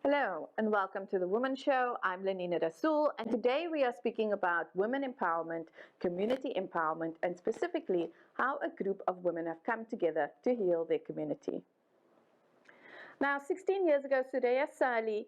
Hello and welcome to the Womxn Show. I'm Lenina Rassool, and today we are speaking about women empowerment, community empowerment, and specifically how a group of women have come together to heal their community. Now, 16 years ago, Soraya Salie,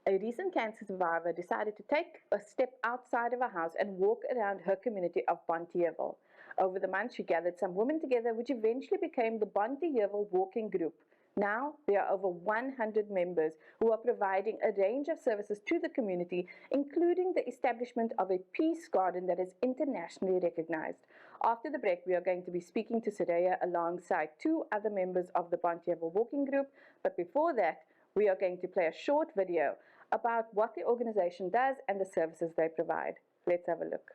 a recent cancer survivor, decided to take a step outside of her house and walk around her community of Bonteheuwel. Over the months, she gathered some women together, which eventually became the Bonteheuwel Walking Group. Now, there are over 100 members who are providing a range of services to the community, including the establishment of a peace garden that is internationally recognized. After the break, we are going to be speaking to Soraya alongside two other members of the Bonteheuwel Walking Group. But before that, we are going to play a short video about what the organization does and the services they provide. Let's have a look.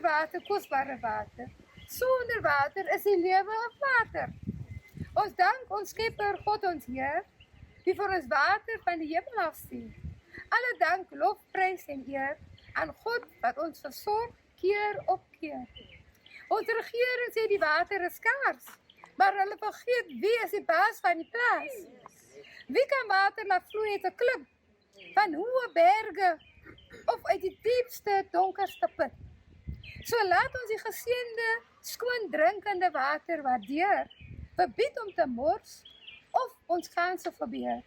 Water, kostbare water. Sonder water is die lewe op water. Ons dank ons Skepper God ons Heer, die vir ons water van die hemel afstuur. Alle dank, lof, prys en eer aan God wat ons versorg keer op keer. Ons regering sê die water is skaars, maar hulle vergeet wie is die baas van die plaas. Wie kan water laat vloei uit 'n klip, van hoë berge of uit die diepste, donkerste put? So laat ons die geseënde, skoon drinkende water waardeer, verbied om te mors of ons kanse verbeur.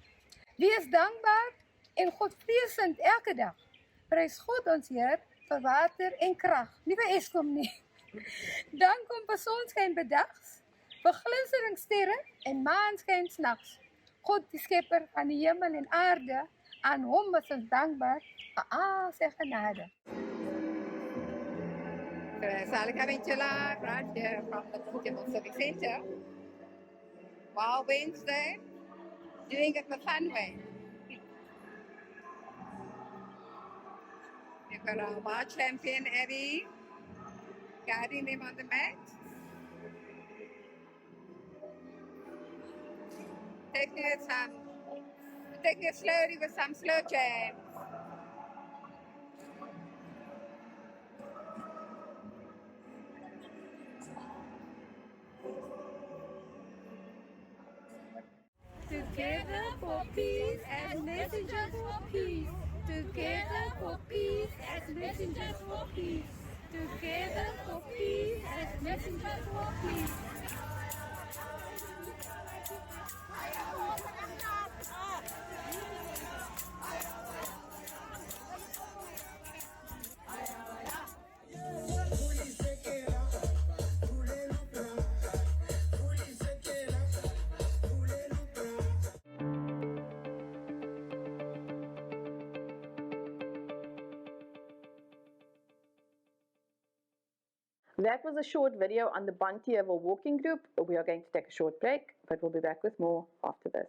Wees dankbaar en Godvreesend elke dag. Prys God ons Heer vir water en krag, nie vir Eskom nie. Dank hom vir sonskyn bedags, vir glinsterende sterre en maanskyn s'nags. God die Skepper van die hemel en aarde, aan hom is ons dankbaar vir al sy genade. Salie Caventilla, right here from the Bonteheuwel Civic Center. Wow, Wednesday, doing it the fun way. We've got our bar champion, Abby, guiding them on the mat. Taking it slowly with some slow jams. Together for peace as messengers for peace. Together for peace as messengers for peace. Together for peace as messengers for peace. That was a short video on the Bonteheuwel Walking Group. We are going to take a short break, but we'll be back with more after this.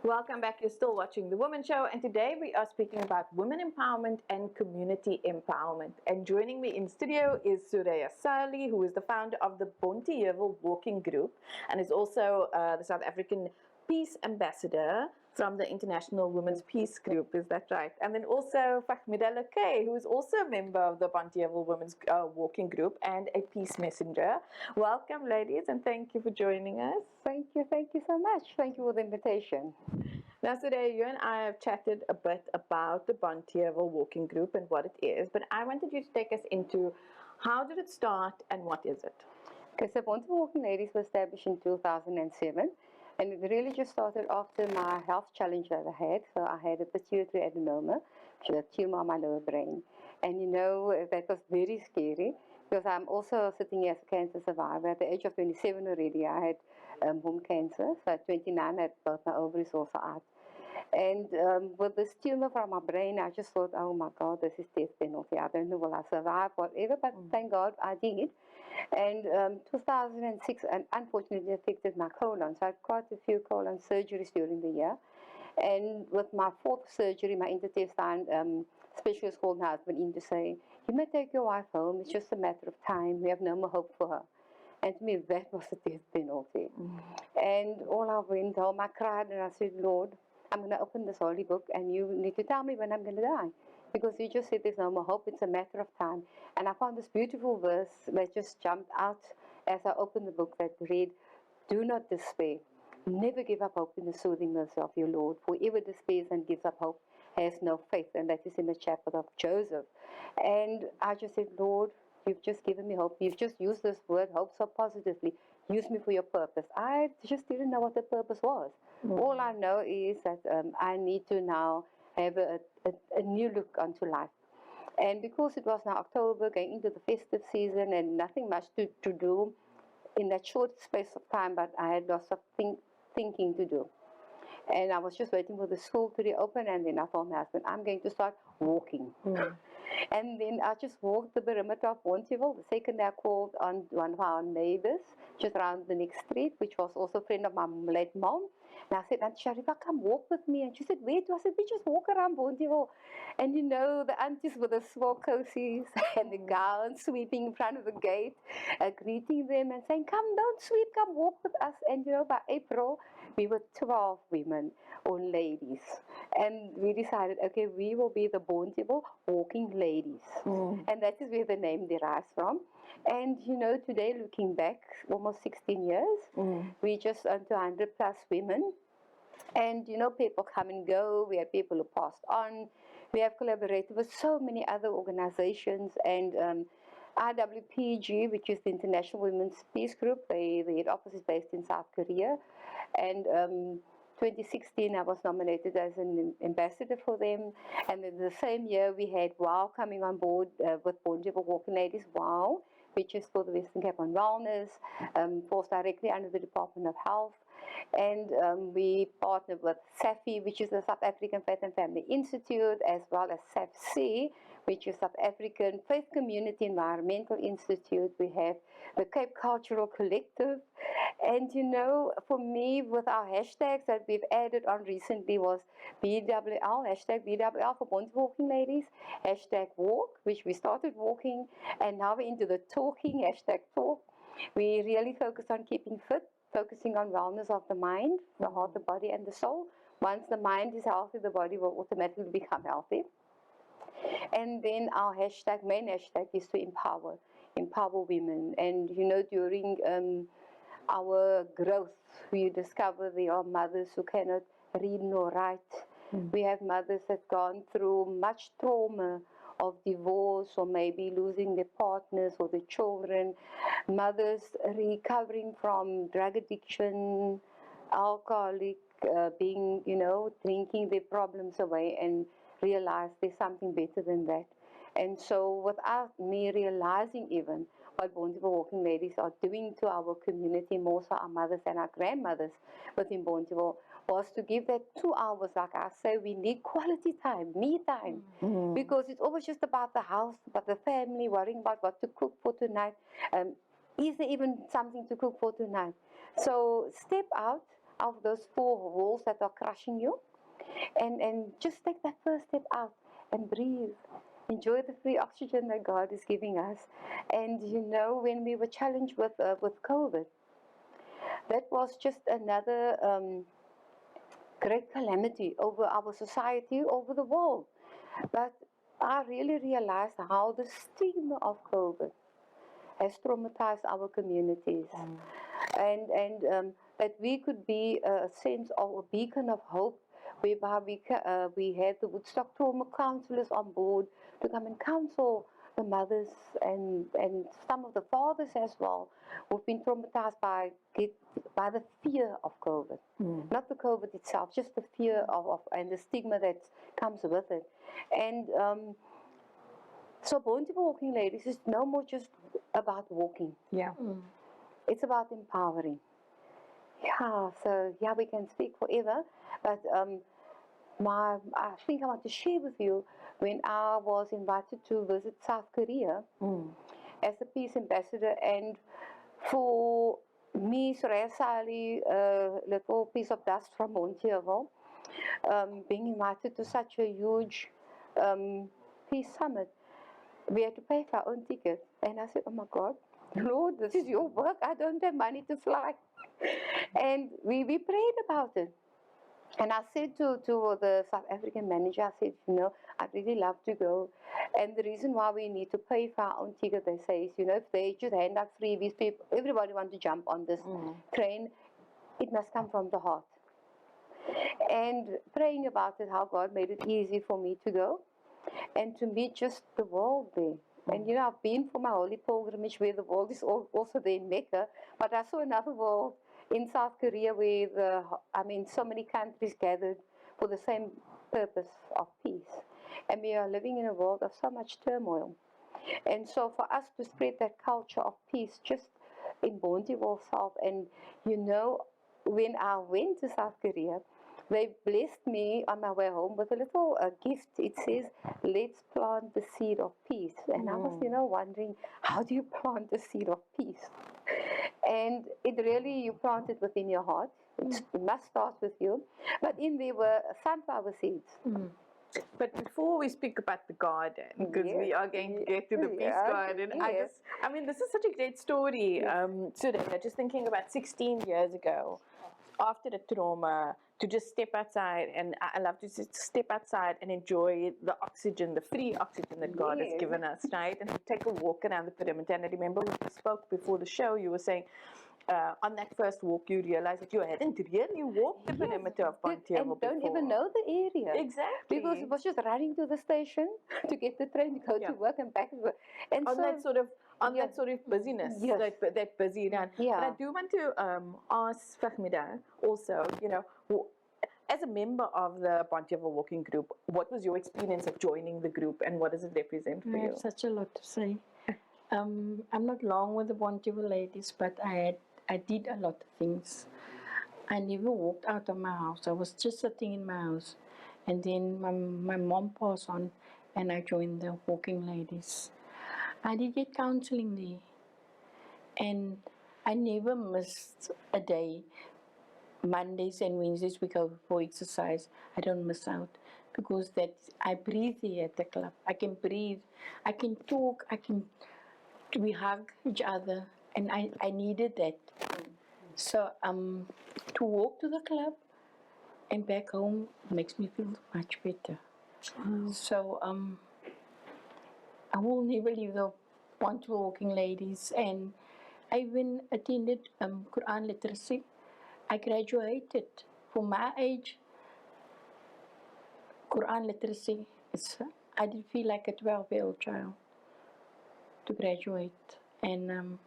Welcome back. You're still watching The Womxn Show, and today we are speaking about women empowerment and community empowerment. And joining me in studio is Soraya Salie, who is the founder of the Bonteheuwel Walking Group and is also the South African Peace Ambassador from the International Women's Peace Group. Is that right? And then also Fahmida Kay, who is also a member of the Bonteheuwel Women's Walking Group and a peace messenger. Welcome, ladies, and thank you for joining us. Thank you so much. Thank you for the invitation. Now, today you and I have chatted a bit about the Bonteheuwel Walking Group and what it is, but I wanted you to take us into how did it start and what is it? Okay, so Bonteheuwel Walking Ladies was established in 2007, and it really just started after my health challenge that I had. So I had a pituitary adenoma, which is a tumor on my lower brain. And you know, that was very scary because I'm also sitting here as a cancer survivor. At the age of 27 already, I had womb cancer. So at 29, I had both my ovaries also out. And with this tumor from my brain, I just thought, oh my God, this is death penalty. I don't know will I survive, whatever, but thank God I did. And 2006, and unfortunately affected my colon. So I had quite a few colon surgeries during the year. And with my fourth surgery, my intestine specialist called my husband in to say, you may take your wife home. It's just a matter of time. We have no more hope for her. And to me, that was a death penalty. And all I went home, I cried and I said, Lord, I'm going to open this holy book and you need to tell me when I'm going to die. Because you just said there's no more hope, it's a matter of time. And I found this beautiful verse that just jumped out as I opened the book that read, do not despair. Never give up hope in the soothing mercy of your Lord. For whoever despairs and gives up hope has no faith. And that is in the chapter of Joseph. And I just said, Lord, you've just given me hope. You've just used this word, hope, so positively. Use me for your purpose. I just didn't know what the purpose was. All I know is that I need to now have a new look onto life. And because it was now October, going into the festive season and nothing much to do in that short space of time, but I had lots of thinking to do. And I was just waiting for the school to reopen, and then I told my husband, I'm going to start walking. And then I just walked the perimeter of Bonteheuwel. The second day I called on one of our neighbors, just around the next street, which was also a friend of my late mom. And I said, Aunt Sharifa, come walk with me. And she said, where do I said, we just walk around Bonteheuwel. And you know, the aunties with the small coaties and the gowns sweeping in front of the gate, greeting them and saying, come, don't sweep, come walk with us. And you know, by April, we were 12 women or ladies. And we decided, okay, we will be the Bonteheuwel Walking Ladies. And that is where the name derives from. And you know, today looking back, almost 16 years, we just under 100 plus women. And you know, people come and go. We have people who passed on. We have collaborated with so many other organizations. And IWPG, which is the International Women's Peace Group, the head office is based in South Korea. And 2016, I was nominated as an ambassador for them. And in the same year, we had WOW coming on board with Bonteheuwel Walking Ladies, WOW, which is for the Western Cape on Wellness, falls directly under the Department of Health. And we partnered with SAFI, which is the South African Faith and Family Institute, as well as SAFC, which is South African Faith Community Environmental Institute. We have the Cape Cultural Collective. And you know, for me, with our hashtags that we've added on recently was BWL, hashtag BWL for Bonteheuwel Walking Ladies, hashtag walk, which we started walking, and now we're into the talking, hashtag talk. We really focus on keeping fit, focusing on wellness of the mind, the heart, the body, and the soul. Once the mind is healthy, the body will automatically become healthy. And then our hashtag, main hashtag, is to empower women. And you know, during our growth, we discover there are mothers who cannot read nor write. We have mothers that have gone through much trauma of divorce or maybe losing their partners or their children. Mothers recovering from drug addiction, alcoholic, being, you know, drinking their problems away and realize there's something better than that. And so without me realizing even what Bonteheuwel Walking Ladies are doing to our community, more so our mothers and our grandmothers within Bonteheuwel, was to give that 2 hours, like I say, we need quality time, me time, because it's always just about the house, about the family, worrying about what to cook for tonight. Is there even something to cook for tonight? So step out of those 4 walls that are crushing you, and just take that first step out and breathe. Enjoy the free oxygen that God is giving us. And you know, when we were challenged with COVID, that was just another great calamity over our society, over the world. But I really realized how the stigma of COVID has traumatized our communities. And that we could be a sense of a beacon of hope, whereby we had the Woodstock trauma counselors on board to come and counsel the mothers and some of the fathers as well, who've been traumatized by the fear of COVID. Not the COVID itself, just the fear of and the stigma that comes with it. And so Bonteheuwel Walking Ladies is no more just about walking. It's about empowering. Yeah, so yeah, we can speak forever, but I think I want to share with you when I was invited to visit South Korea as a peace ambassador, and for me, Soraya Salie, a little piece of dust from Bonteheuwel, being invited to such a huge peace summit, we had to pay for our own ticket. And I said, oh my God, Lord, this is your work. I don't have money to fly. And we prayed about it. And I said to the South African manager, I said, you know, I'd really love to go. And the reason why we need to pay for our own ticket, they say, is, you know, if they just hand out freebies, people, everybody wants to jump on this train, it must come from the heart. And praying about it, how God made it easy for me to go and to meet just the world there. And you know, I've been for my holy pilgrimage where the world is also there in Mecca, but I saw another world in South Korea where so many countries gathered for the same purpose of peace. And we are living in a world of so much turmoil. And so for us to spread that culture of peace just in Bonteheuwel South, and you know, when I went to South Korea, they blessed me on my way home with a little gift. It says, let's plant the seed of peace. And I was, you know, wondering, how do you plant the seed of peace? And it really, you plant it within your heart. It must start with you. But in there were sunflower seeds. But before we speak about the garden, because we are going to get to the peace garden, I mean, this is such a great story. Soraya, just thinking about 16 years ago, after the trauma, to just step outside, and I love to just step outside and enjoy the oxygen, the free oxygen that God has given us, right? And take a walk around the perimeter. And I remember when we spoke before the show, you were saying, on that first walk, you realized that you hadn't really walked the perimeter of Bonteheuwel before. And don't even know the area. Exactly. Because it was just running to the station to get the train to go to work and back to work. And on that sort of busyness, that busy run. Yeah. But I do want to ask Fahmida also, you know, as a member of the Bonteheuwel Walking Group, what was your experience of joining the group, and what does it represent for I you? have such a lot to say. I'm not long with the Bonteheuwel Ladies, but I did a lot of things. I never walked out of my house. I was just sitting in my house. And then my mom passed on, and I joined the Walking Ladies. I did get counseling there. And I never missed a day. Mondays and Wednesdays we go for exercise. I don't miss out, because I breathe here at the club. I can breathe. I can talk. We hug each other, and I needed that. So to walk to the club and back home makes me feel much better. So I will never leave the Bonteheuwel Walking Ladies, and I even attended Quran literacy. I graduated. For my age, Quran literacy, I did feel like a 12-year-old child to graduate. And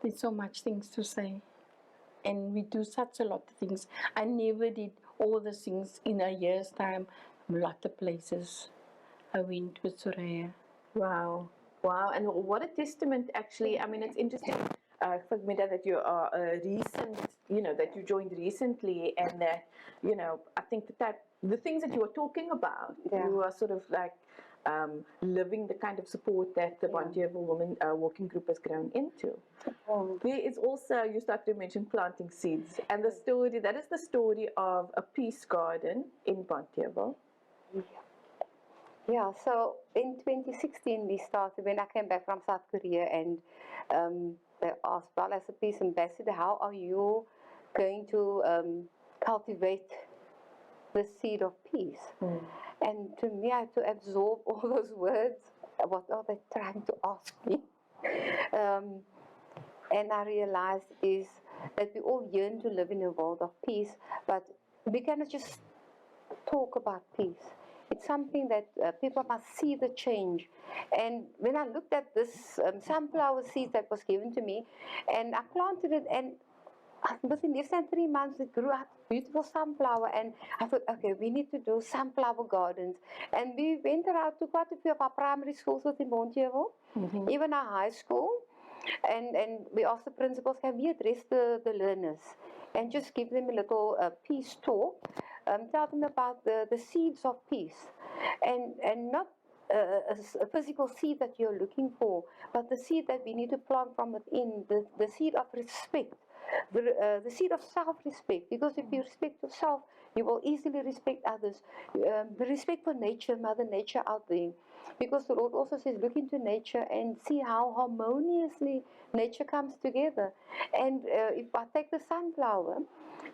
there's so much things to say. And we do such a lot of things. I never did all the things in a year's time. A lot of places I went with Soraya. Wow. And what a testament, actually. I mean, it's interesting, Fahmida, that you are a recent, that you joined recently, and that, I think the things that you are talking about, you are sort of like living the kind of support that the Bonteheuwel Women Walking Group has grown into. There is also, you start to mention planting seeds, and that is the story of a peace garden in Bonteheuwel. Yeah, so in 2016 we started, when I came back from South Korea, and they asked, well, as a peace ambassador, how are you going to cultivate the seed of peace? And to me, I had to absorb all those words. What are they trying to ask me? And I realized is that we all yearn to live in a world of peace, but we cannot just talk about peace. It's something that people must see the change. And when I looked at this sunflower seed that was given to me, and I planted it, and within less than 3 months, it grew up beautiful sunflower. And I thought, okay, we need to do sunflower gardens. And we went around to quite a few of our primary schools within Bonteheuwel, even our high school. And we asked the principals, can we address the learners and just give them a little peace talk tell them about the seeds of peace, and not a physical seed that you're looking for, but the seed that we need to plant from within, the seed of respect, the seed of self-respect. Because if you respect yourself, you will easily respect others. The respect for nature, Mother Nature out there. Because the Lord also says, look into nature and see how harmoniously nature comes together. And if I take the sunflower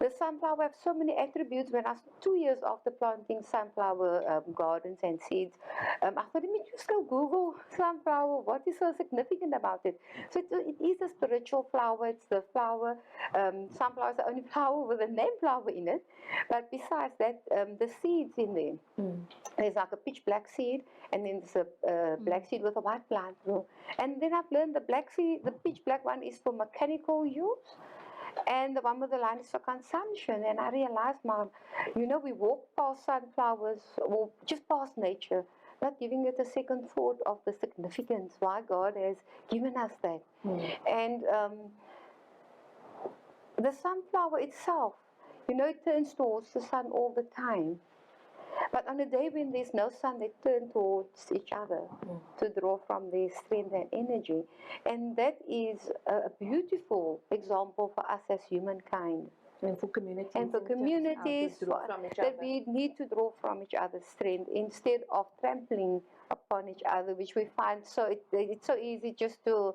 has so many attributes. When I was 2 years after planting sunflower gardens and seeds, I thought, let me just go Google sunflower. What is so significant about it? So it is a spiritual flower. It's the flower. Sunflower is the only flower with a name flower in it. But besides that, the seeds in there. There's like a pitch black seed, and then there's a black seed with a white plant through. And then I've learned the black seed, the pitch black one is for mechanical use, and the one with the line is for consumption. And I realized, Mom, we walk past sunflowers or just past nature, not giving it a second thought of the significance, why God has given us that. And the sunflower itself, it turns towards the sun all the time. But on a day when there's no sun, they turn towards each other to draw from their strength and energy. And that is a beautiful example for us as humankind. And for communities. And for communities, that we need to draw from each other's strength instead of trampling upon each other, which we find it's so easy just to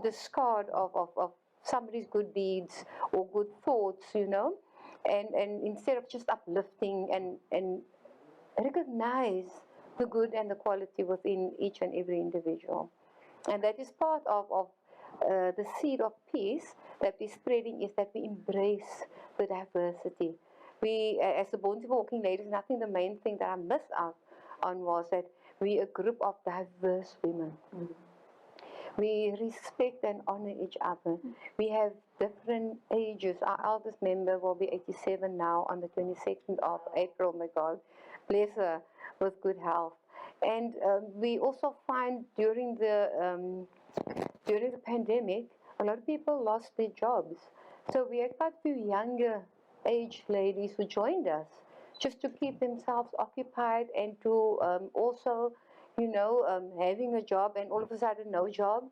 discard of somebody's good deeds or good thoughts, and instead of just uplifting and recognize the good and the quality within each and every individual. And that is part of the seed of peace that we're spreading, is that we embrace the diversity. We, as the Bonteheuwel Walking Ladies, and I think the main thing that I missed out on was that we're a group of diverse women. We respect and honor each other. We have different ages. Our eldest member will be 87 now on the 22nd of April, my God. Bless her with good health. And we also find during the pandemic, a lot of people lost their jobs. So we had quite a few younger age ladies who joined us just to keep themselves occupied and to also, having a job and all of a sudden no job.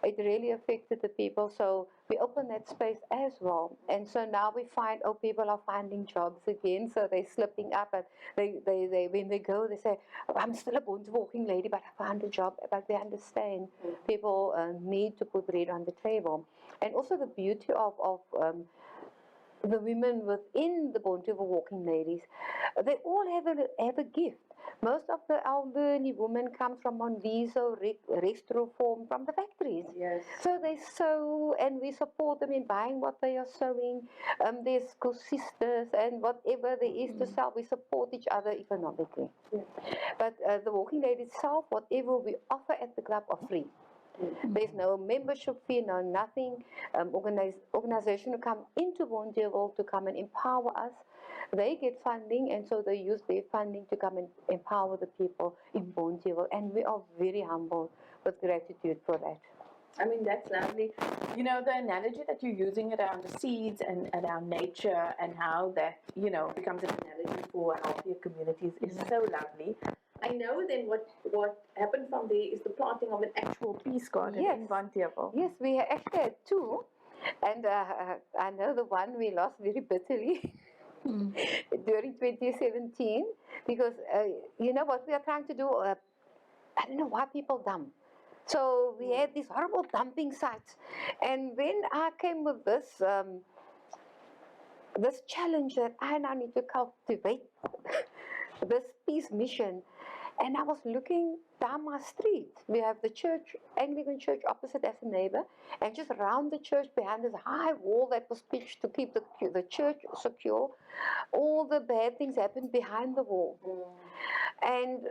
It really affected the people, so we opened that space as well. And so now we find, people are finding jobs again, so they're slipping up, and they when they go, they say, I'm still a Bonteheuwel Walking Lady, but I found a job. But they understand people need to put bread on the table. And also the beauty of the women within the Bonteheuwel Walking Ladies, they all have a gift. Most of the elderly women come from Monviso, Restroform, from the factories. Yes. So they sew, and we support them in buying what they are sewing. There's sisters, and whatever there is to sell, we support each other economically. Yeah. But the Walking Lady itself, whatever we offer at the club, are free. There's no membership fee, no nothing. Organization to come into Bonteheuwel to come and empower us. They get funding, and so they use their funding to come and empower the people in Bonteheuwel, and we are very humble with gratitude for that. I mean, that's lovely. The analogy that you're using around the seeds and around nature and how that, becomes an analogy for healthier communities is so lovely. I know then what happened from there is the planting of an actual peace garden in Bonteheuwel. Yes, we actually had two, and I know the one we lost very bitterly. During 2017, because what we are trying to do, I don't know why people dump. So we had these horrible dumping sites, and when I came with this challenge that I now need to cultivate this peace mission, and I was looking down my street. We have the church, Anglican church opposite as a neighbor, and just around the church behind this high wall that was pitched to keep the church secure. All the bad things happened behind the wall. And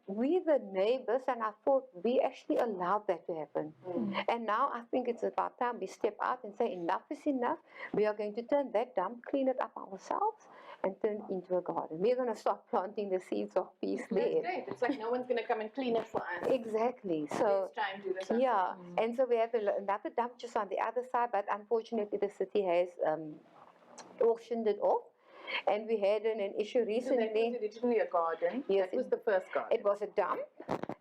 we the neighbors, and I thought we actually allowed that to happen. And now I think it's about time we step out and say enough is enough. We are going to turn that dump, clean it up ourselves, and turn it into a garden. We're going to start planting the seeds of peace there. That's great. It's like no one's going to come and clean it for us. Exactly. So let's try and do this. yeah, and so we have another dump just on the other side, but unfortunately the city has auctioned it off. And we had an issue So that recently. was originally a garden. Yes, That was the first garden. It was a dump.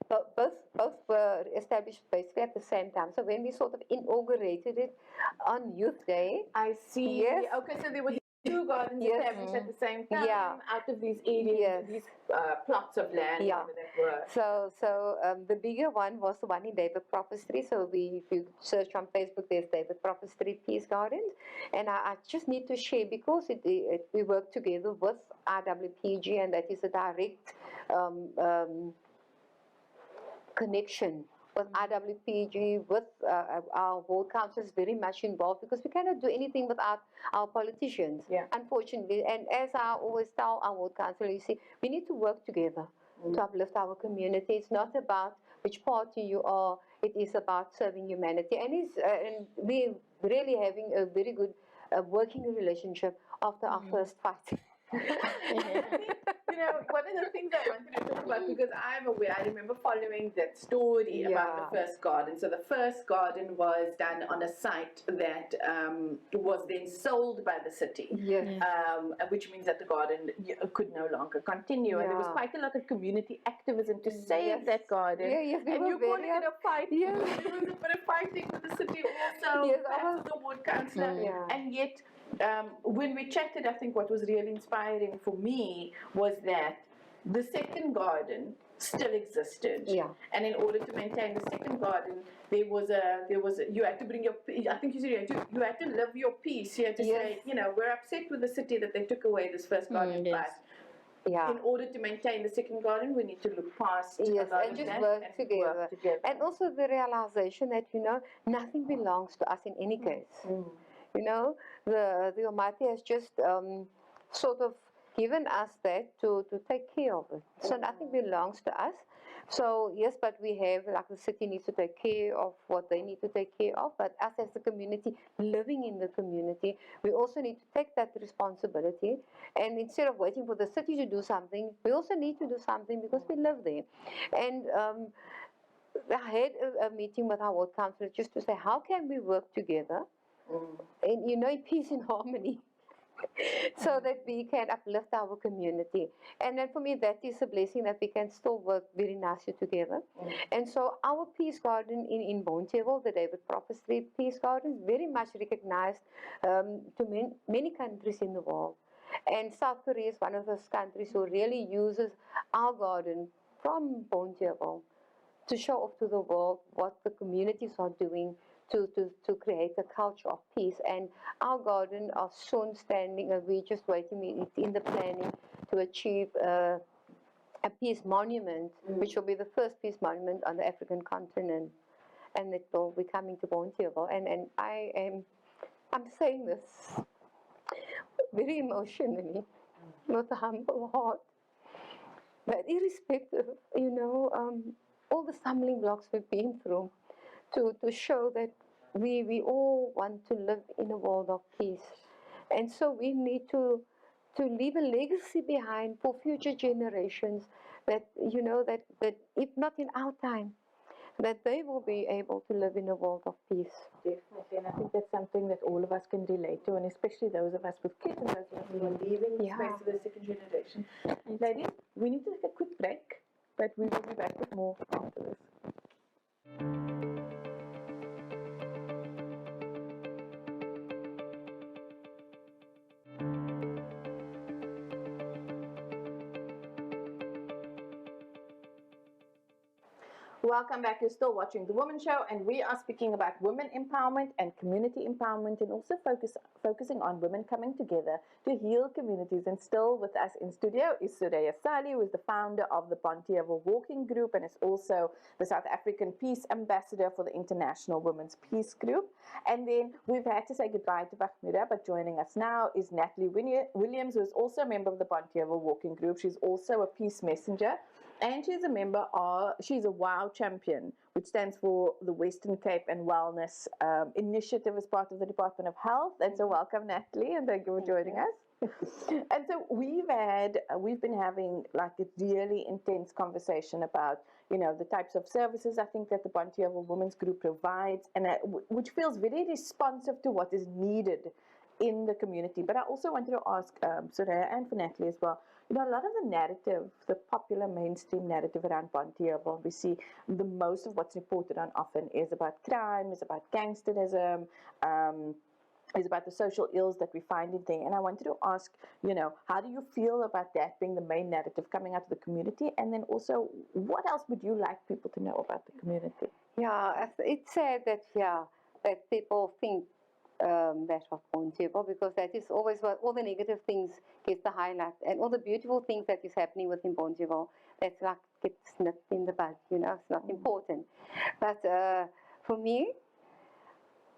Both were established basically at the same time. So when we sort of inaugurated it on Youth Day, I see. Yes. Okay, so there were two gardens Yes. established at the same time Yeah. out of these areas, Yes. these plots of land Yeah. that were. So the bigger one was the one in David Proper Street. So if you search on Facebook, there's David Proper Street Peace Gardens. And I just need to share, because we work together with RWPG, and that is a direct connection with RWPG, with our ward council is very much involved, because we cannot do anything without our politicians, unfortunately. And as I always tell our ward council, you see, we need to work together to uplift our community. It's not about which party you are, it is about serving humanity. And we're really having a very good working relationship after our first fight. You know, one of the things I wanted to talk about, because I'm aware, I remember following that story about the first garden. So the first garden was done on a site that was then sold by the city, which means that the garden could no longer continue. And there was quite a lot of community activism to save that garden. And you calling it a fight. There was a bit of fighting with the city also, perhaps with the ward councillor. And yet, when we chatted, I think what was really inspiring for me was that the second garden still existed. And in order to maintain the second garden, there was you had to bring your, I think you said you had to live your piece. You had to say, you know, we're upset with the city that they took away this first garden, but in order to maintain the second garden, we need to look past and just work together. And also the realization that, you know, nothing belongs to us in any case. You know, the Almighty has just sort of given us that to take care of it. So nothing belongs to us. So yes, but we have, like, the city needs to take care of what they need to take care of, but us as the community, living in the community, we also need to take that responsibility. And instead of waiting for the city to do something, we also need to do something, because we live there. And I had a meeting with our ward councillor just to say, how can we work together? And, you know, in peace and harmony, so that we can uplift our community. And then for me, that is a blessing, that we can still work very nicely together. And so our peace garden in Bonteheuwel, the David Proper Street Peace Garden, is very much recognized to many countries in the world. And South Korea is one of those countries who really uses our garden from Bonteheuwel to show off to the world what the communities are doing to create a culture of peace. And our garden are soon standing, and we're just waiting, it's in the planning to achieve a peace monument, which will be the first peace monument on the African continent. And it will be coming to Bonteheuwel. And I'm saying this very emotionally, with a humble heart. But irrespective, you know, all the stumbling blocks we've been through, to show that we all want to live in a world of peace. And so we need to leave a legacy behind for future generations, that, you know, that if not in our time, that they will be able to live in a world of peace. Definitely, and I think that's something that all of us can relate to, and especially those of us with kids and those of us who are leaving the space of the second generation. Ladies, we need to take a quick break, but we will be back with more after this. Welcome back. You're still watching The Womxn Show, and we are speaking about women empowerment and community empowerment, and also focusing on women coming together to heal communities. And still with us in studio is Soraya Salie, who is the founder of the Bonteheuwel Walking Group and is also the South African Peace Ambassador for the International Women's Peace Group. And then we've had to say goodbye to Bahmira, but joining us now is Natalie Williams, who is also a member of the Bonteheuwel Walking Group. She's also a peace messenger. And she's a WOW champion, which stands for the Western Cape and Wellness Initiative as part of the Department of Health. And so welcome, Natalie, and thank you for joining us. And so we've been having like a really intense conversation about, you know, the types of services I think that the Bonteheuwel Women's Group provides, and which feels very responsive to what is needed in the community. But I also wanted to ask Soraya and for Natalie as well, you know, a lot of the narrative, the popular mainstream narrative around Bonteheuwel, we see the most of what's reported on often is about crime, is about gangsterism, is about the social ills that we find in there. And I wanted to ask, you know, how do you feel about that being the main narrative coming out of the community? And then also, what else would you like people to know about the community? Yeah, it's sad that, that people think that of Bonteheuwel, because that is always what all the negative things gets the highlight, and all the beautiful things that is happening within Bonteheuwel, that's like gets nipped in the bud, you know, it's not important. But for me,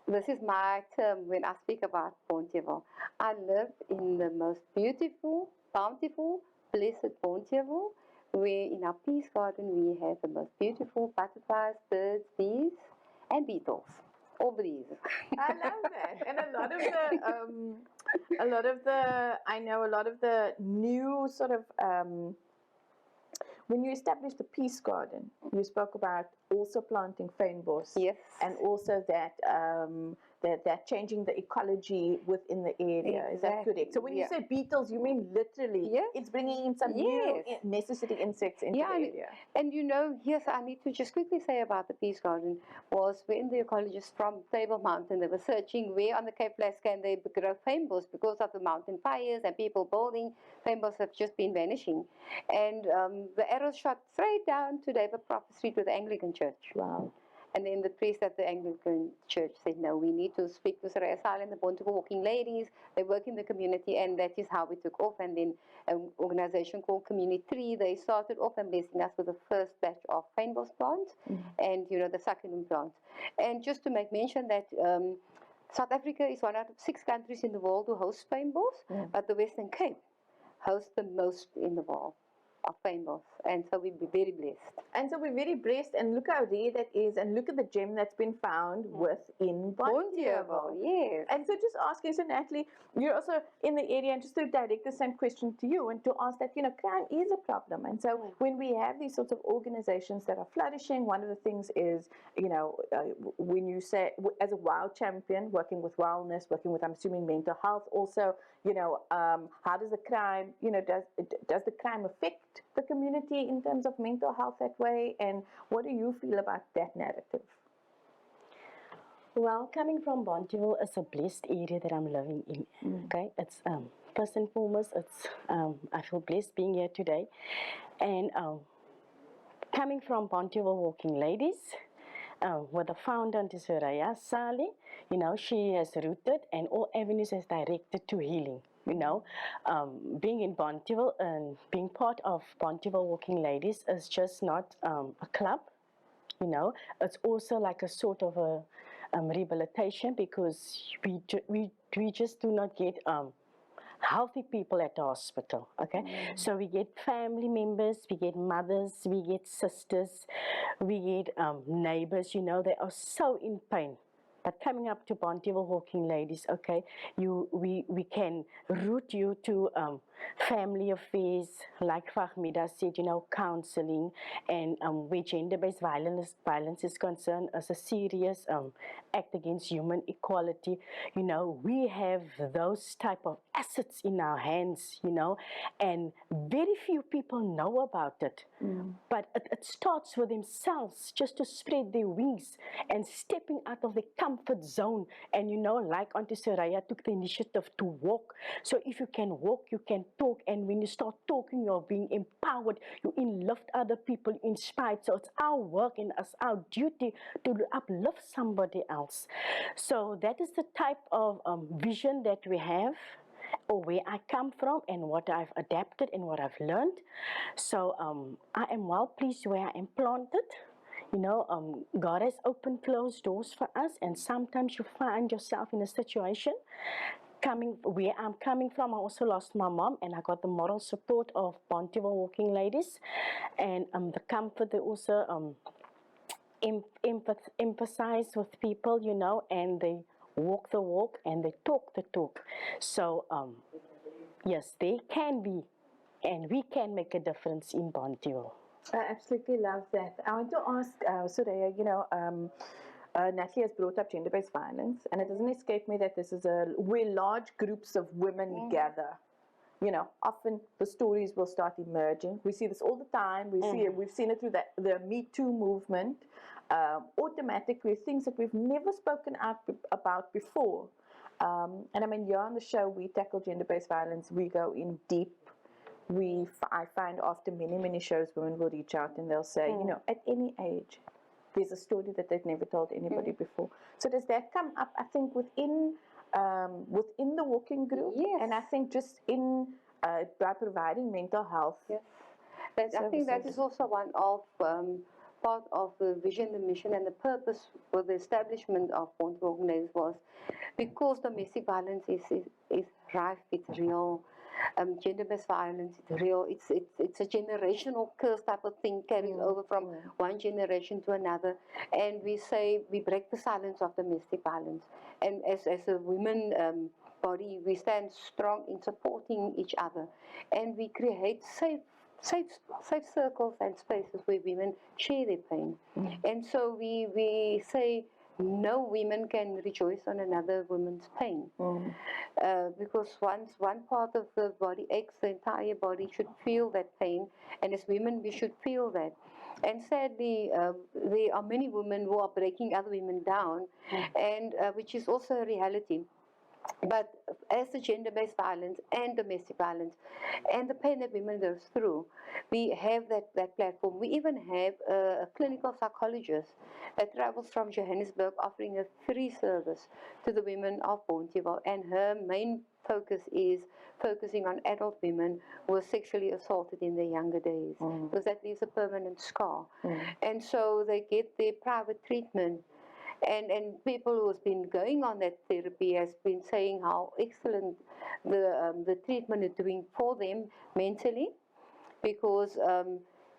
this is my term when I speak about Bonteheuwel. I live in the most beautiful, bountiful, blessed Bonteheuwel, where in our peace garden we have the most beautiful butterflies, birds, bees, and beetles. All bees. I love that. And I know a lot of the new sort of, when you established the Peace Garden, you spoke about also planting fynbos. Yes. And also that that changing the ecology within the area. Is that correct? So when you say beetles, you mean literally it's bringing in some new necessary insects into the area. And you know, yes, I need to just quickly say about the Peace Garden was when the ecologists from Table Mountain, they were searching where on the Cape Flats can they grow fynbos because of the mountain fires and people building. Fynbos have just been vanishing. And the arrows shot straight down to David Prophet Street with the Anglican Church. Wow. And then the priest at the Anglican Church said, no, we need to speak to Soraya Salie and the Bonteheuwel Walking Ladies. They work in the community, and that is how we took off. And then an organization called Community 3, they started off and blessing us with the first batch of fynbos plants and, you know, the succulent plants. And just to make mention that South Africa is one out of 6 countries in the world who host fynbos, but the Western Cape hosts the most in the world of fynbos, and so we'll be very blessed. And so we're very blessed, and look how rare that is, and look at the gem that's been found within Bonteheuwel. Yes. And so just asking, so Natalie, you're also in the area, and just to direct the same question to you, and to ask that, you know, crime is a problem. And so when we have these sorts of organizations that are flourishing, one of the things is, you know, when you say, as a WOW champion, working with wellness, working with, I'm assuming, mental health also, you know, how does the crime, you know, does the crime affect the community in terms of mental health that way, and what do you feel about that narrative? Well, coming from Bonteheuwel is a blessed area that I'm living in. Okay, it's first and foremost, it's I feel blessed being here today, and coming from Bonteheuwel Walking Ladies. With the founder, Soraya Salie, you know, she has rooted and all avenues is directed to healing. You know, being in Bonteheuwel and being part of Bonteheuwel Walking Ladies is just not a club. You know, it's also like a sort of a rehabilitation, because we just do not get healthy people at the hospital, okay? So we get family members, we get mothers, we get sisters, we get neighbors, you know, they are so in pain. But coming up to Bonteheuwel Walking Ladies, okay, we can route you to family affairs, like Fahmida said, you know, counseling, and where gender-based violence is concerned as a serious act against human equality. You know, we have those type of assets in our hands, you know, and very few people know about it. But it starts with themselves, just to spread their wings and stepping out of the comfort zone. And you know, like Auntie Soraya took the initiative to walk. So if you can walk, you can talk. And when you start talking, you're being empowered. You uplift other people, you inspire. So it's our work and it's our duty to uplift somebody else. So that is the type of vision that we have, or where I come from, and what I've adapted and what I've learned. So I am well pleased where I am planted. You know, God has opened closed doors for us, and sometimes you find yourself in a situation. Where I'm coming from, I also lost my mom, and I got the moral support of Bonteheuwel Walking Ladies, and the comfort. They also emphasize with people, you know, and they walk the walk and they talk the talk. So yes, they can be, and we can make a difference in Bonteheuwel. I absolutely love that. I want to ask Soraya, you know, Natalie has brought up gender-based violence, and it doesn't escape me that this is where large groups of women gather. You know, often the stories will start emerging. We see this all the time. We've seen it through the Me Too movement. Automatically, things that we've never spoken out about before. And I mean, here on the show, we tackle gender-based violence. We go in deep. I find after many, many shows, women will reach out and they'll say, you know, at any age, there's a story that they've never told anybody before. So does that come up, I think, within the walking group? Yes. And I think just by providing mental health. Yes. I think that is also one of part of the vision, the mission, and the purpose for the establishment of Bonteheuwel Walking Ladies was because domestic violence is rife, it's real. Gender-based violence, it's real. It's a generational curse type of thing carried over from one generation to another. And we say we break the silence of domestic violence. And as a women body, we stand strong in supporting each other, and we create safe circles and spaces where women share their pain. And so we say no women can rejoice on another woman's pain. Because once one part of the body aches, the entire body should feel that pain, and as women we should feel that. And sadly, there are many women who are breaking other women down, and which is also a reality. But as the gender-based violence and domestic violence and the pain that women go through, we have that platform. We even have a clinical psychologist that travels from Johannesburg offering a free service to the women of Bonteheuwel, and her main focus is focusing on adult women who were sexually assaulted in their younger days, because that leaves a permanent scar. And so they get their private treatment. And people who have been going on that therapy has been saying how excellent the treatment is doing for them mentally, because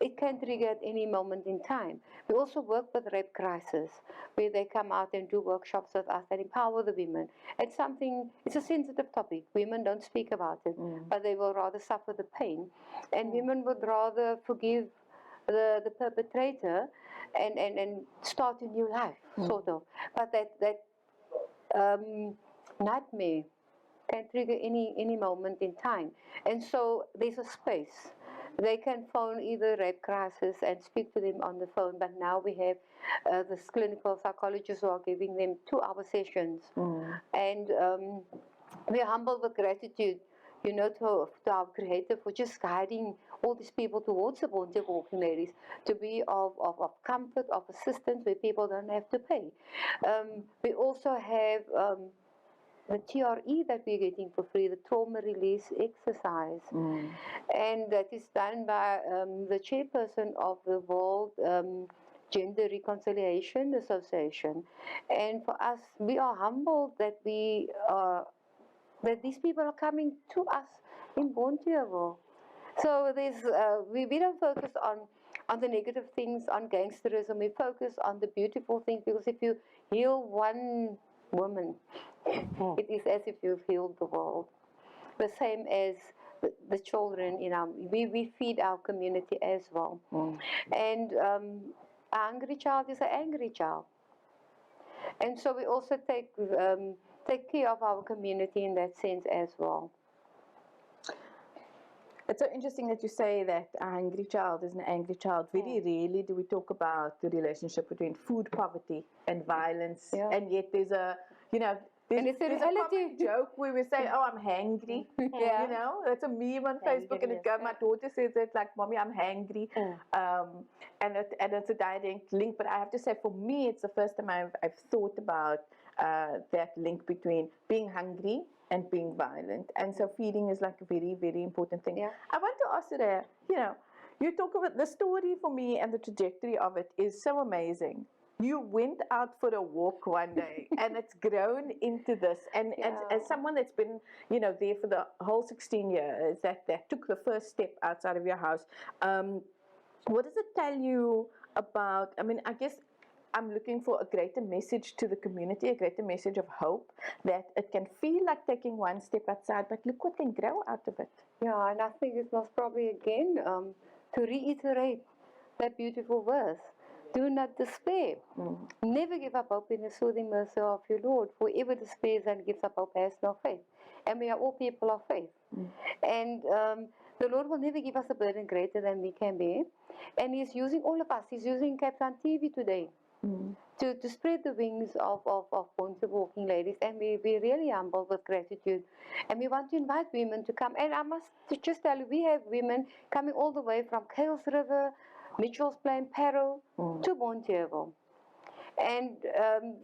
it can trigger at any moment in time. We also work with rape crisis, where they come out and do workshops with us that empower the women. It's a sensitive topic. Women don't speak about it, but they will rather suffer the pain. And women would rather forgive the perpetrator and start a new life, sort of. But that nightmare can trigger any moment in time. And so there's a space. They can phone either Rape Crisis and speak to them on the phone, but now we have this clinical psychologists who are giving them 2-hour sessions. And we are humbled with gratitude, you know, to our Creator for just guiding all these people towards the Bonteheuwel Walking Ladies to be of comfort, of assistance, where people don't have to pay. We also have the TRE that we're getting for free, the trauma release exercise. And that is done by the chairperson of the World Gender Reconciliation Association. And for us, we are humbled that that these people are coming to us in Bonteheuwel. So there's we don't focus on the negative things, on gangsterism. We focus on the beautiful things, because if you heal one woman, it is as if you've healed the world. The same as the children in we feed our community as well. And a hungry child is an angry child. And so we also take care of our community in that sense as well. It's so interesting that you say that a hungry child is an angry child. Very rarely do we talk about the relationship between food poverty and violence. And yet there's a, you know, there's a common joke where we say, oh, I'm hangry. You know, that's a meme on Facebook, and my daughter says it like, Mommy, I'm hangry. And it's a direct link. But I have to say, for me, it's the first time I've thought about that link between being hungry and being violent. And so feeding is like a very, very important thing. I want to ask Soraya, you know, you talk about the story for me, and the trajectory of it is so amazing. You went out for a walk one day and it's grown into this. And as someone that's been, you know, there for the whole 16 years, that took the first step outside of your house, what does it tell you about, I mean, I guess I'm looking for a greater message to the community, a greater message of hope, that it can feel like taking one step outside, but look what can grow out of it. Yeah, and I think it was probably again to reiterate that beautiful verse, Do not despair. Never give up hope in the soothing mercy of your Lord. Whoever despairs and gives up hope has no faith. And we are all people of faith. And the Lord will never give us a burden greater than we can bear. And He's using all of us. He's using Cape Town TV today to spread the wings of Bonteheuwel Walking Ladies. And we really humble with gratitude. And we want to invite women to come. And I must just tell you, we have women coming all the way from Kales River, Mitchell's Plain, Parow to Bonteheuwel. And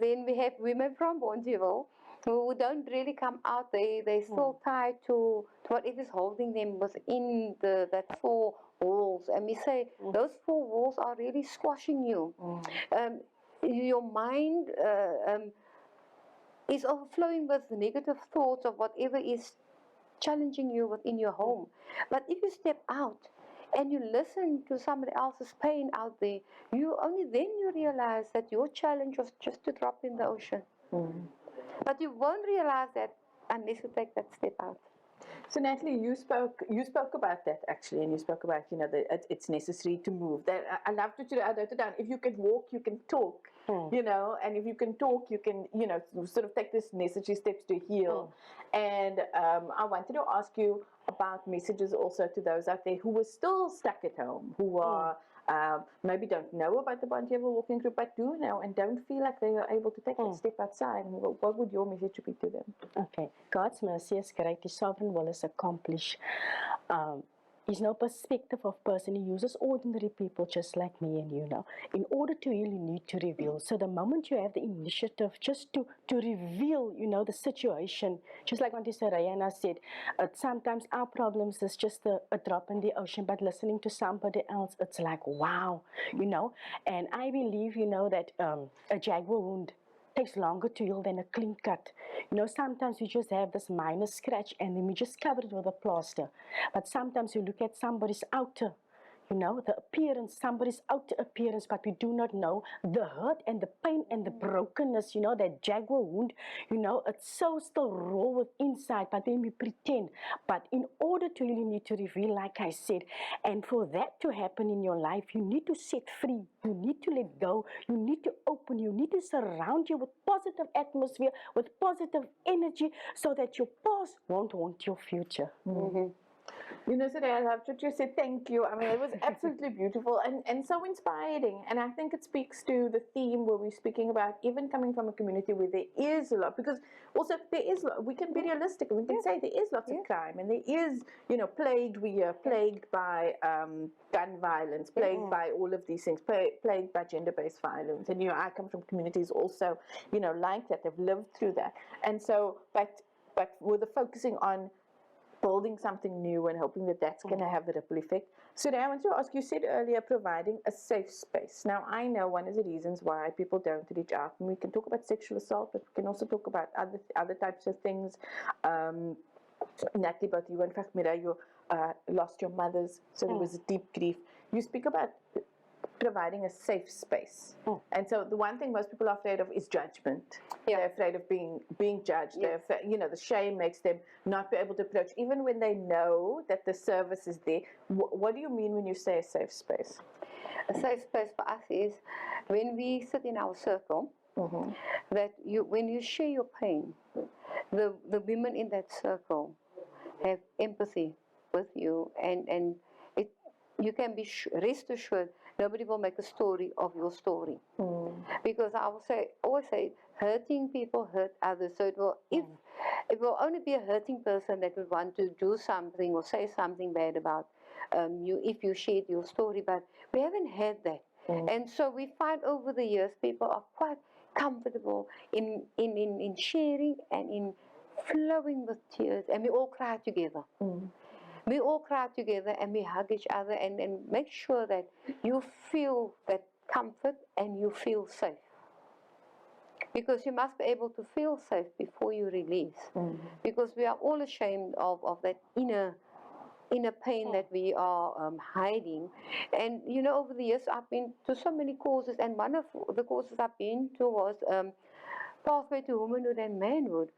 then we have women from Bonteheuwel who don't really come out. They still tied to whatever's holding them within that four walls. And we say those four walls are really squashing you. Your mind is overflowing with negative thoughts of whatever is challenging you within your home. But if you step out and you listen to somebody else's pain out there, only then you realize that your challenge was just a drop in the ocean. But you won't realize that unless you take that step out. So Natalie, you spoke about that actually, and you spoke about that it's necessary to move. That I loved it. I wrote it down. If you can walk, you can talk. And if you can talk, you can sort of take this necessary steps to heal. And I wanted to ask you about messages also to those out there who were still stuck at home, who are maybe don't know about the Bonteheuwel Walking Group, but do know and don't feel like they are able to take that step outside. What would your message be to them? Okay, God's mercy is great. His sovereign will is accomplished. He's no perspective of person. He uses ordinary people just like me and you know. In order to heal, you need to reveal. So the moment you have the initiative just to reveal, the situation, just like Auntie Soraya said, sometimes our problems is just a drop in the ocean, but listening to somebody else, it's like, wow, And I believe, that a jaguar wound takes longer to heal than a clean cut. Sometimes we just have this minor scratch and then we just cover it with a plaster. But sometimes you look at somebody's outer, the appearance, somebody's outer appearance, but we do not know the hurt and the pain and the brokenness, that jaguar wound, it's so still raw with inside, but then we pretend. But in order to really need to reveal, like I said, and for that to happen in your life, you need to set free, you need to let go, you need to open, you need to surround you with positive atmosphere, with positive energy, so that your past won't haunt your future. Soraya, I loved what you said. Thank you. I mean, it was absolutely beautiful and so inspiring. And I think it speaks to the theme where we're speaking about even coming from a community where there is a lot, because also there is, we can be realistic and we can say there is lots of crime and there is, plagued by gun violence, plagued by all of these things, plagued by gender-based violence. And, I come from communities also, like that. They've lived through that. And so, but with the focusing on building something new and hoping that that's going to have the ripple effect. So now I want to ask, you said earlier providing a safe space. Now I know one of the reasons why people don't reach out, and we can talk about sexual assault, but we can also talk about other types of things. Natalie, both you and Fahmira, you lost your mothers, so there was a deep grief. You speak about providing a safe space. And so the one thing most people are afraid of is judgment. They're afraid of being judged. They're the shame makes them not be able to approach, even when they know that the service is there. What do you mean when you say a safe space? A safe space for us is when we sit in our circle, that when you share your pain, the women in that circle have empathy with you, and you can be rest assured nobody will make a story of your story. Because I will always say, hurting people hurt others. So it will only be a hurting person that would want to do something or say something bad about you if you shared your story. But we haven't had that. And so we find over the years people are quite comfortable in sharing and in flowing with tears, and we all cry together. We all cry together and we hug each other and make sure that you feel that comfort and you feel safe. Because you must be able to feel safe before you release. Because we are all ashamed of that inner pain that we are hiding. And over the years I've been to so many courses, and one of the courses I've been to was Pathway to Womanhood and Manhood.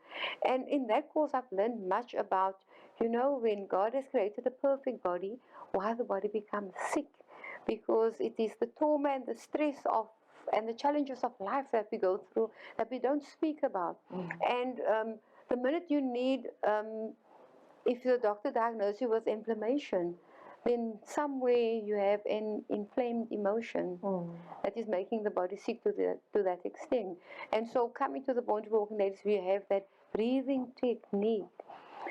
And in that course I've learned much about when God has created a perfect body, why the body becomes sick. because it is the trauma and the stress of and the challenges of life that we go through that we don't speak about. And the minute you need, if the doctor diagnoses you with inflammation, then somewhere you have an inflamed emotion that is making the body sick to that extent. And so coming to the Bonteheuwel Walking Ladies, we have that breathing technique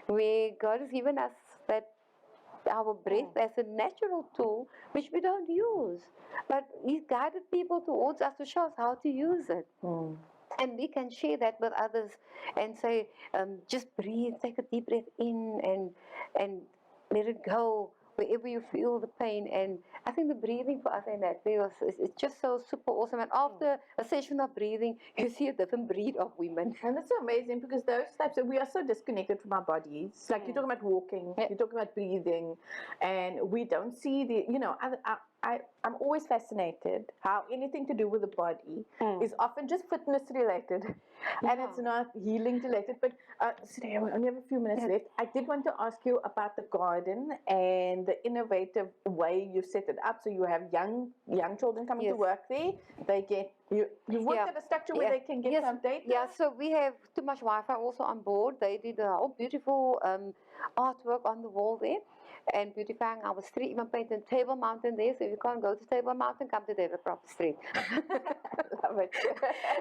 where God has given us that our breath as a natural tool which we don't use, but He guided people towards us to show us how to use it. And we can share that with others and say, just breathe, take a deep breath in and let it go wherever you feel the pain. And I think the breathing for us in that it's just so super awesome. And after a session of breathing, you see a different breed of women. And that's so amazing because those types of, we are so disconnected from our bodies. Like you're talking about walking, you're talking about breathing, and we don't see the, you know, I'm always fascinated how anything to do with the body is often just fitness related and it's not healing related. But today we only have a few minutes left. I did want to ask you about the garden and the innovative way you set it up. So you have young children coming to work there. They get you worked at a structure where they can get some data. Yeah, so we have Too Much Wi-Fi also on board. They did a whole beautiful artwork on the wall there. And beautifying our street, even painted Table Mountain there. So if you can't go to Table Mountain, come to David Proper Street. Love it.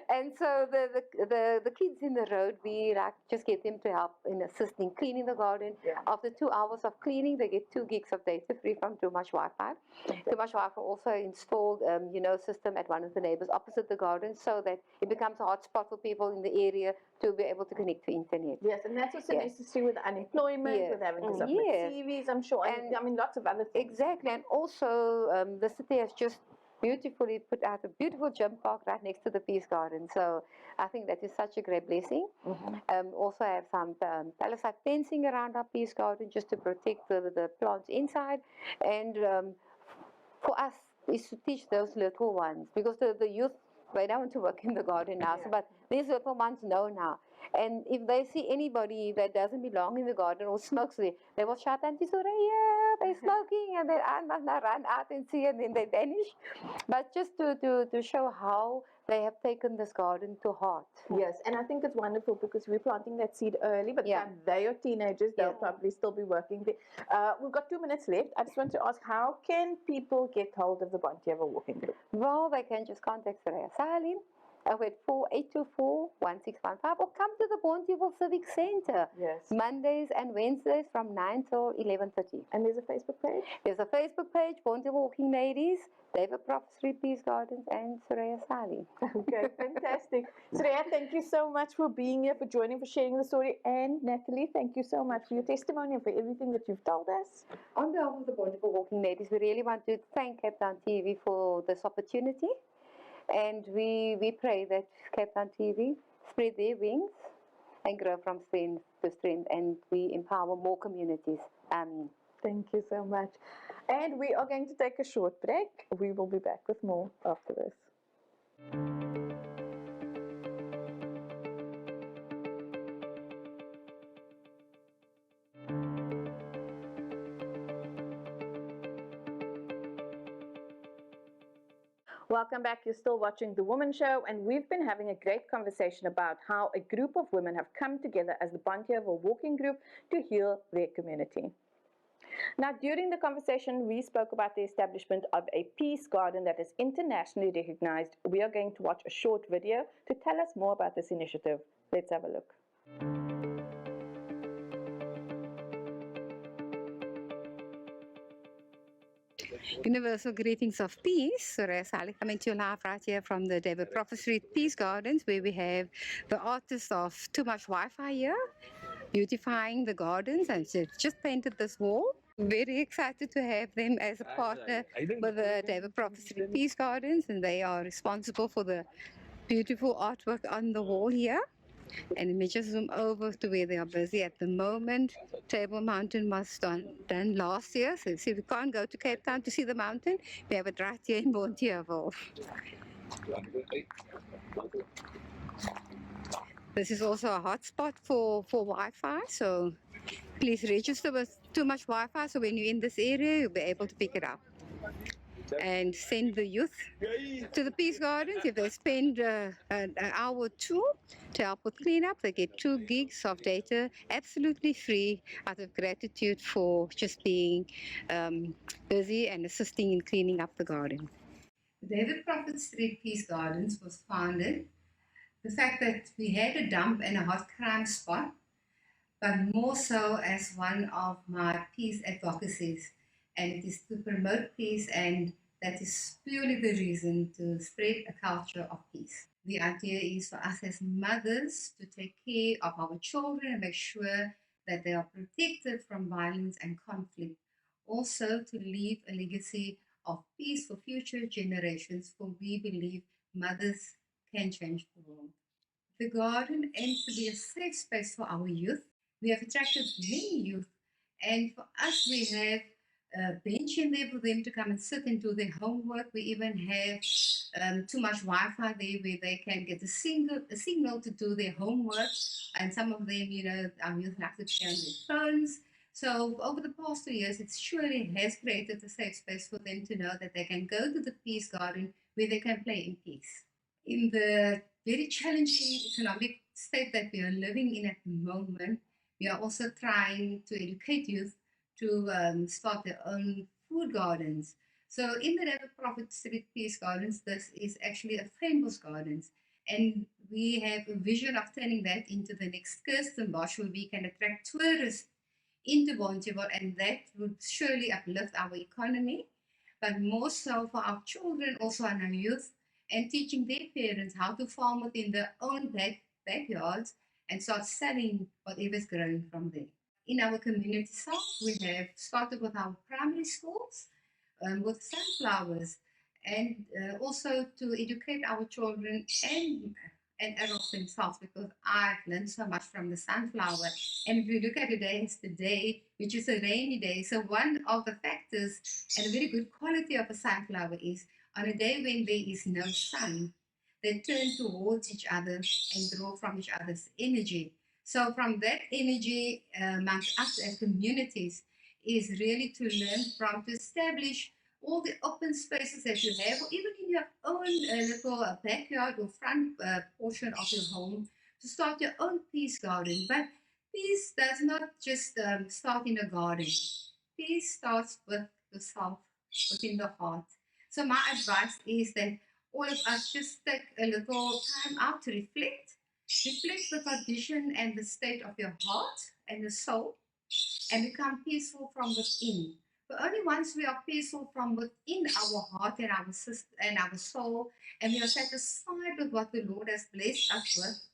And so the kids in the road, we like just get them to help in assisting cleaning the garden. After 2 hours of cleaning, they get 2 gigs of data free from Too Much Wi-Fi. Too Much Wi-Fi also installed system at one of the neighbors opposite the garden, so that it becomes a hotspot for people in the area to be able to connect to internet. Yes, and that's also necessary with unemployment, with having to submit CVs, I'm sure, and I mean lots of other things. Exactly, and also the city has just beautifully put out a beautiful gym park right next to the Peace Garden. So I think that is such a great blessing. Also have some palisade fencing around our Peace Garden just to protect the plants inside. And for us is to teach those little ones, because the youth, they don't want to work in the garden now, but these little ones know now. And if they see anybody that doesn't belong in the garden or smokes there, they will shout, "Auntie Soraya, they're smoking," and then I must not run out and see, and then they vanish. But just to show how they have taken this garden to heart. Yes, and I think it's wonderful because we're planting that seed early, but when they are teenagers, they'll probably still be working there. We've got 2 minutes left. I just want to ask, how can people get hold of the Bonteheuwel Walking Group? Well, they can just contact Soraya Salie with 4824-1615, or come to the Bonteheuwel Civic Center. Yes. Mondays and Wednesdays from 9 till 11:30. And there's a Facebook page? There's a Facebook page, Bonteheuwel Walking Ladies, David Proper Street, Peace Gardens, and Soraya Salie. Okay, fantastic. Soraya, thank you so much for being here, for joining, for sharing the story. And Natalie, thank you so much for your testimony and for everything that you've told us. On behalf of the Bonteheuwel Walking Ladies, we really want to thank Cape Town TV for this opportunity. And we pray that Cape Town TV spread their wings and grow from strength to strength, and we empower more communities. Amen. Thank you so much. And we are going to take a short break. We will be back with more after this. Welcome back. You're still watching The Womxn Show, and we've been having a great conversation about how a group of women have come together as the Bonteheuwel Walking Group to heal their community. Now, during the conversation, we spoke about the establishment of a peace garden that is internationally recognized. We are going to watch a short video to tell us more about this initiative. Let's have a look. Universal greetings of peace. Soraya Salie coming to you live right here from the David Proper Street Peace Gardens, where we have the artists of Too Much Wi-Fi here, beautifying the gardens, and they've just painted this wall. Very excited to have them as a partner with the David Proper Street Peace Gardens, and they are responsible for the beautiful artwork on the wall here. And let me just zoom over to where they are busy at the moment. Table Mountain was done last year, so see, we can't go to Cape Town to see the mountain. We have it right here in Bonteheuwel. This is also a hotspot for Wi-Fi, so please register with Too Much Wi-Fi, so when you're in this area, you'll be able to pick it up. and send the youth to the Peace Gardens. If they spend an hour or two to help with cleanup, they get 2 gigs of data absolutely free out of gratitude for just being busy and assisting in cleaning up the garden. David Prophet Street Peace Gardens was founded. The fact that we had a dump and a hot crime spot, but more so as one of my peace advocacies. And it is to promote peace, and that is purely the reason to spread a culture of peace. The idea is for us as mothers to take care of our children and make sure that they are protected from violence and conflict. Also to leave a legacy of peace for future generations, for we believe mothers can change the world. The garden aims to be a safe space for our youth. We have attracted many youth, and for us, we have a bench in there for them to come and sit and do their homework. We even have too much Wi-Fi there where they can get a signal to do their homework. And some of them, our youth like to play on their phones. So over the past 2 years, it surely has created a safe space for them to know that they can go to the Peace Garden where they can play in peace. In the very challenging economic state that we are living in at the moment, we are also trying to educate youth to start their own food gardens. So in the David Prophet Street Peace Gardens, this is actually a famous gardens. And we have a vision of turning that into the next Kirstenbosch, where we can attract tourists into Bonteheuwel, and that would surely uplift our economy, but more so for our children also and our youth, and teaching their parents how to farm within their own backyards and start selling whatever's growing from there. In our community south, we have started with our primary schools with sunflowers, and also to educate our children and adults themselves, because I've learned so much from the sunflower. And if you look at today, it's the day, which is a rainy day. So one of the factors and a very good quality of a sunflower is on a day when there is no sun, they turn towards each other and draw from each other's energy. So from that energy amongst us as communities is really to learn from, to establish all the open spaces that you have, or even in your own little backyard or front portion of your home, to start your own peace garden. But peace does not just start in a garden. Peace starts with yourself, within the heart. So my advice is that all of us just take a little time out to reflect. Reflect the condition and the state of your heart and the soul, and become peaceful from within. But only once we are peaceful from within our heart and our soul, and we are satisfied with what the Lord has blessed us with,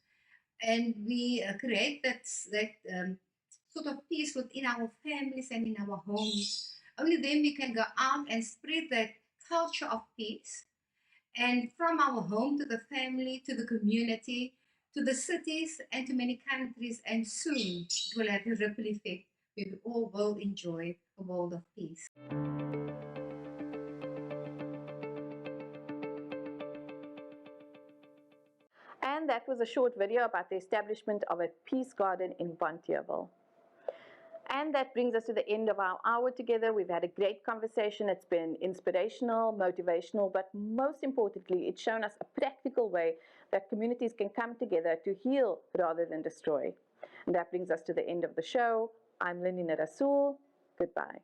and we create that sort of peace within our families and in our homes, only then we can go out and spread that culture of peace. And from our home to the family, to the community, to the cities, and to many countries, and soon it will have a ripple effect. We all will enjoy a world of peace. And that was a short video about the establishment of a peace garden in Bonteheuwel. And that brings us to the end of our hour together. We've had a great conversation. It's been inspirational, motivational, but most importantly, it's shown us a practical way that communities can come together to heal rather than destroy. And that brings us to the end of the show. I'm Lenina Rassool. Goodbye.